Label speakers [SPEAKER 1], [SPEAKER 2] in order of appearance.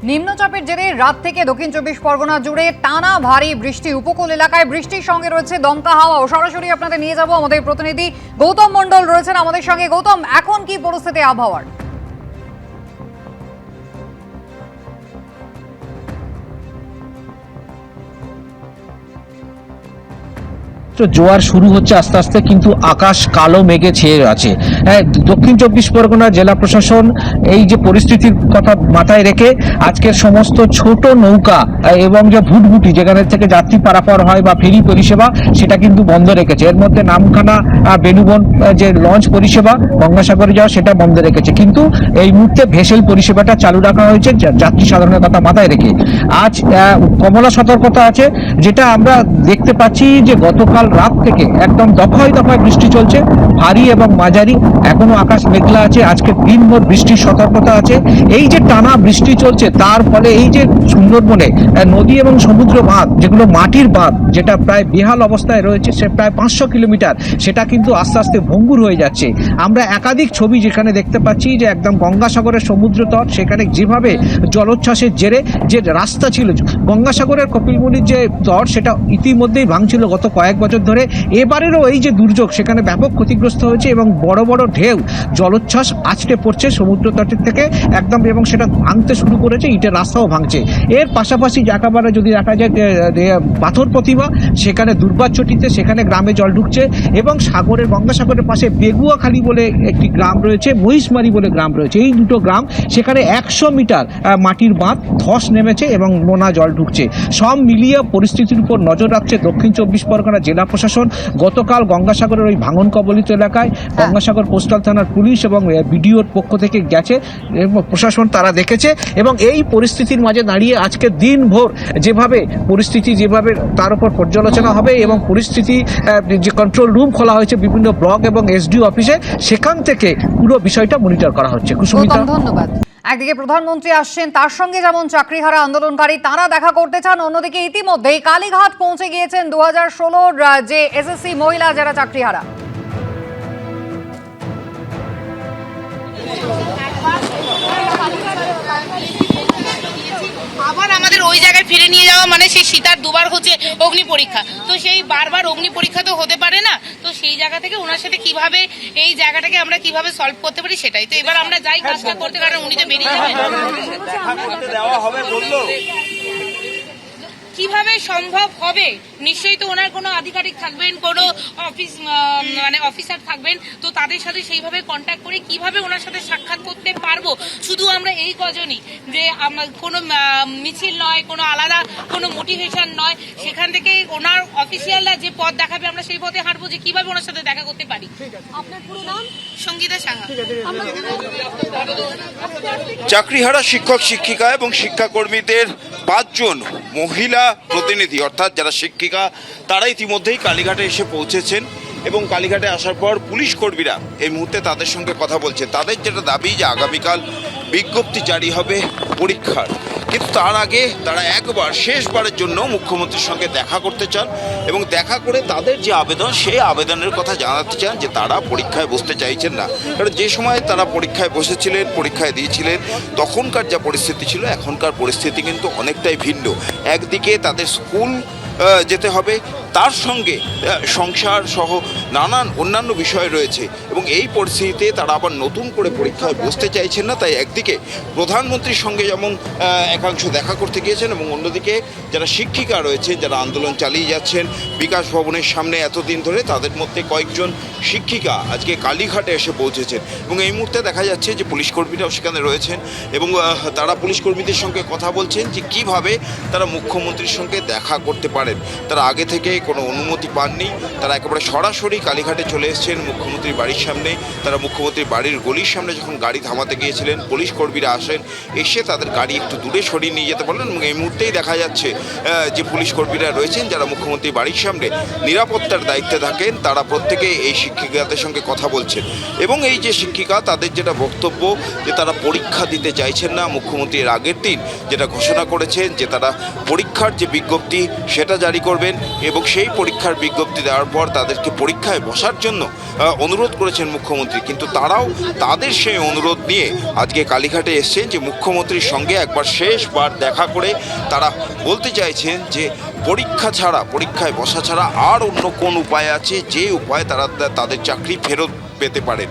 [SPEAKER 1] নিম্নচাপের জেরে রাত থেকে দক্ষিণ চব্বিশ পরগনা জুড়ে টানা ভারী বৃষ্টি, উপকূল এলাকায় বৃষ্টির সঙ্গে রয়েছে দমকা হাওয়া। সরাসরি আপনাদের নিয়ে যাব আমাদের প্রতিনিধি গৌতম মণ্ডল রয়েছেন আমাদের সঙ্গে। গৌতম, এখন কি পরিস্থিতি আবহাওয়ার?
[SPEAKER 2] জোয়ার শুরু হচ্ছে আস্তে আস্তে, কিন্তু আকাশ কালো মেঘে ছেয়ে আছে। দক্ষিণ চব্বিশ পরগনা জেলা প্রশাসন এই যে পরিস্থিতির কথা মাথায় রেখে আজকের সমস্ত ছোট নৌকা এবং যে ভুটভুটি যেখানে থেকে যাত্রী পারাপার হয় বা ফেরি পরিষেবা, সেটা কিন্তু বন্ধ রেখেছে। এর মধ্যে নামখানা বেনুবন যে লঞ্চ পরিষেবা গঙ্গাসাগরে যাওয়া, সেটা বন্ধ রেখেছে। কিন্তু এই মুহূর্তে ভেসেল পরিষেবাটা চালু রাখা হয়েছে যাত্রী সাধারণের কথা মাথায় রেখে। আজ কমলা সতর্কতা আছে, যেটা আমরা দেখতে পাচ্ছি যে গতকাল রাত থেকে একদম দফায় দফায় বৃষ্টি চলছে, ভারী এবং মাঝারি। এখনো আকাশ মেঘলা আছে, আজকে দিনভর বৃষ্টির সতর্কতা আছে। এই যে টানা বৃষ্টি চলছে, তার ফলে এই যে সুন্দরবনে নদী এবং সমুদ্র বাঁধ, যেগুলো মাটির বাঁধ, যেটা প্রায় বেহাল অবস্থায় রয়েছে, সে প্রায় 500 কিলোমিটার, সেটা কিন্তু আস্তে আস্তে ভঙ্গুর হয়ে যাচ্ছে। আমরা একাধিক ছবি যেখানে দেখতে পাচ্ছি যে একদম গঙ্গাসাগরের সমুদ্র তট, সেখানে যেভাবে জলোচ্ছ্বাসের জেরে যে রাস্তা ছিল, গঙ্গাসাগরের কপিলমুনির যে তট, সেটা ইতিমধ্যেই ভাঙছিল গত কয়েক বছর ধরে। এবারেরও এই যে দুর্যোগ, সেখানে ব্যাপক ক্ষতিগ্রস্ত হয়েছে এবং বড় বড় ঢেউ, জলোচ্ছ্বাস আছড়ে পড়ছে সমুদ্র তটের থেকে একদম, এবং সেটা ভাঙতে শুরু করেছে, ইটের রাস্তাও ভাঙছে। এর পাশাপাশি একেবারে যদি দেখা যায় পাথর প্রতিমা, সেখানে দুর্বাচটিতে, সেখানে গ্রামে জল ঢুকছে। এবং সাগরের গঙ্গাসাগরের পাশে বেগুয়াখালী বলে একটি গ্রাম রয়েছে, মহিষমারি বলে গ্রাম রয়েছে, এই দুটো গ্রাম, সেখানে 100 মিটার মাটির বাঁধ ধস নেমেছে এবং নোনা জল ঢুকছে। সব মিলিয়ে পরিস্থিতির উপর নজর রাখছে দক্ষিণ চব্বিশ পরগনা জেলা প্রশাসন। গতকাল গঙ্গাসাগরের ওই ভাঙন কবলিত এলাকায় গঙ্গাসাগর কোস্টাল থানার পুলিশ এবং বিডিওর পক্ষ থেকে গেছে প্রশাসন, তারা দেখেছে। এবং এই পরিস্থিতির মাঝে দাঁড়িয়ে আজকে দিনভর যেভাবে পরিস্থিতি, যেভাবে তার উপর পর্যালোচনা হবে এবং পরিস্থিতি যে কন্ট্রোল রুম খোলা হয়েছে বিভিন্ন ব্লক এবং এসডিও অফিসে, সেখান থেকে পুরো বিষয়টা মনিটর করা হচ্ছে। কুসুমিতা,
[SPEAKER 1] ধন্যবাদ। একদিকে প্রধানমন্ত্রী আসছেন, তার সঙ্গে যেমন চাকরিহারা আন্দোলনকারী তারা দেখা করতে চান, অন্যদিকে ইতিমধ্যেই কালীঘাট পৌঁছে গিয়েছেন 2016 যে এসএসসি মহিলা যারা চাকরিহারা।
[SPEAKER 3] আবার আমাদের ওই জায়গায় ফিরে নিয়ে যাওয়া মানে সেই সীতার দুবার হচ্ছে অগ্নি পরীক্ষা, তো সেই বারবার অগ্নি পরীক্ষা তো হতে পারে না। তো সেই জায়গা থেকে ওনার সাথে কিভাবে এই জায়গাটাকে আমরা কিভাবে সলভ করতে পারি, সেটাই তো এবার আমরা যাই কাজটা করতে, কারণ উনি তো বেরিয়ে যাবেন। কিভাবে সম্ভব হবে? নিশ্চয়ই তো ওনার কোনো আধিকারিক থাকবেন, কোনো অফিস মানে অফিসার থাকবেন, তো তাদের সাথে সেইভাবে কন্ট্যাক্ট করে কিভাবে ওনার সাথে সাক্ষাৎ করতে পারবো। শুধু আমরা এই কজনই যে কোনো মিছিল নয়, কোনো আলাদা কোনো মোটিভেশন নয়, সেখান থেকে ওনার অফিসিয়ালরা যে পথ দেখাবে আমরা সেই পথে হাঁটবো, যে কিভাবে ওনার সাথে দেখা করতে পারি। আপনার পুরো নাম? সঙ্গীতা সাহা।
[SPEAKER 4] চাকরিহারা শিক্ষক শিক্ষিকা এবং শিক্ষাকর্মীদের 5 জন মহিলা প্রতিনিধি, অর্থাৎ যারা শিক্ষিকা, তারা ইতিমধ্যেই কালীঘাটে এসে পৌঁছেছেন এবং কালীঘাটে আসার পর পুলিশ কর্মীরা এই মুহূর্তে তাদের সঙ্গে কথা বলছে। তাদের যেটা দাবি যে আগামীকাল বিজ্ঞপ্তি জারি হবে পরীক্ষার, কিন্তু তার আগে তারা একবার শেষবারের জন্য মুখ্যমন্ত্রীর সঙ্গে দেখা করতে চান এবং দেখা করে তাদের যে আবেদন, সেই আবেদনের কথা জানাতে চান যে তারা পরীক্ষায় বসতে চাইছেন না। কারণ যে সময় তারা পরীক্ষায় বসেছিলেন, পরীক্ষায় দিয়েছিলেন, তখনকার যা পরিস্থিতি ছিল, এখনকার পরিস্থিতি কিন্তু অনেকটাই ভিন্ন। একদিকে তাদের স্কুল যেতে হবে, তার সঙ্গে সংসার সহ নানান অন্যান্য বিষয় রয়েছে এবং এই পরিস্থিতিতে তারা আবার নতুন করে পরীক্ষায় বসতে চাইছেন না। তাই একদিকে প্রধানমন্ত্রীর সঙ্গে যেমন একাংশ দেখা করতে গিয়েছেন এবং অন্যদিকে যারা শিক্ষিকা রয়েছে, যারা আন্দোলন চালিয়ে যাচ্ছেন বিকাশ ভবনের সামনে এতদিন ধরে, তাদের মধ্যে কয়েকজন শিক্ষিকা আজকে কালীঘাটে এসে পৌঁছেছেন এবং এই মুহূর্তে দেখা যাচ্ছে যে পুলিশ কর্মীরাও সেখানে রয়েছেন এবং তারা পুলিশ কর্মীদের সঙ্গে কথা বলছেন যে কিভাবে তারা মুখ্যমন্ত্রীর সঙ্গে দেখা করতে পারেন। তারা আগে থেকে কোনো অনুমতি পাননি, তারা একেবারে সরাসরি কালীঘাটে চলে এসেছেন মুখ্যমন্ত্রীর বাড়ির সামনে। তারা মুখ্যমন্ত্রীর বাড়ির গলির সামনে যখন গাড়ি থামাতে গিয়েছিলেন, পুলিশ কর্মীরা আসেন, এসে তাদের গাড়ি একটু দূরে সরিয়ে নিয়ে যেতে পারলেন এবং এই মুহূর্তেই দেখা যাচ্ছে যে পুলিশ কর্মীরা রয়েছেন যারা মুখ্যমন্ত্রীর বাড়ির সামনে নিরাপত্তার দায়িত্বে থাকেন, তারা প্রত্যেকে এই শিক্ষিকাদের সঙ্গে কথা বলছেন এবং এই যে শিক্ষিকা, তাদের যেটা বক্তব্য যে তারা পরীক্ষা দিতে চাইছেন না। মুখ্যমন্ত্রীর আগের দিন যেটা ঘোষণা করেছেন যে তারা পরীক্ষার যে বিজ্ঞপ্তি সেটা জারি করবেন এবং সেই পরীক্ষার বিজ্ঞপ্তি দেওয়ার পর তাদেরকে পরীক্ষায় বসার জন্য অনুরোধ করেছেন মুখ্যমন্ত্রী, কিন্তু তারাও তাদের সেই অনুরোধ নিয়ে আজকে কালীঘাটে এসছেন যে মুখ্যমন্ত্রীর সঙ্গে একবার শেষবার দেখা করে তারা বলতে চাইছেন যে পরীক্ষায় বসা ছাড়া আর অন্য কোন উপায় আছে যে উপায় তারা তাদের চাকরি ফেরত পেতে পারেন।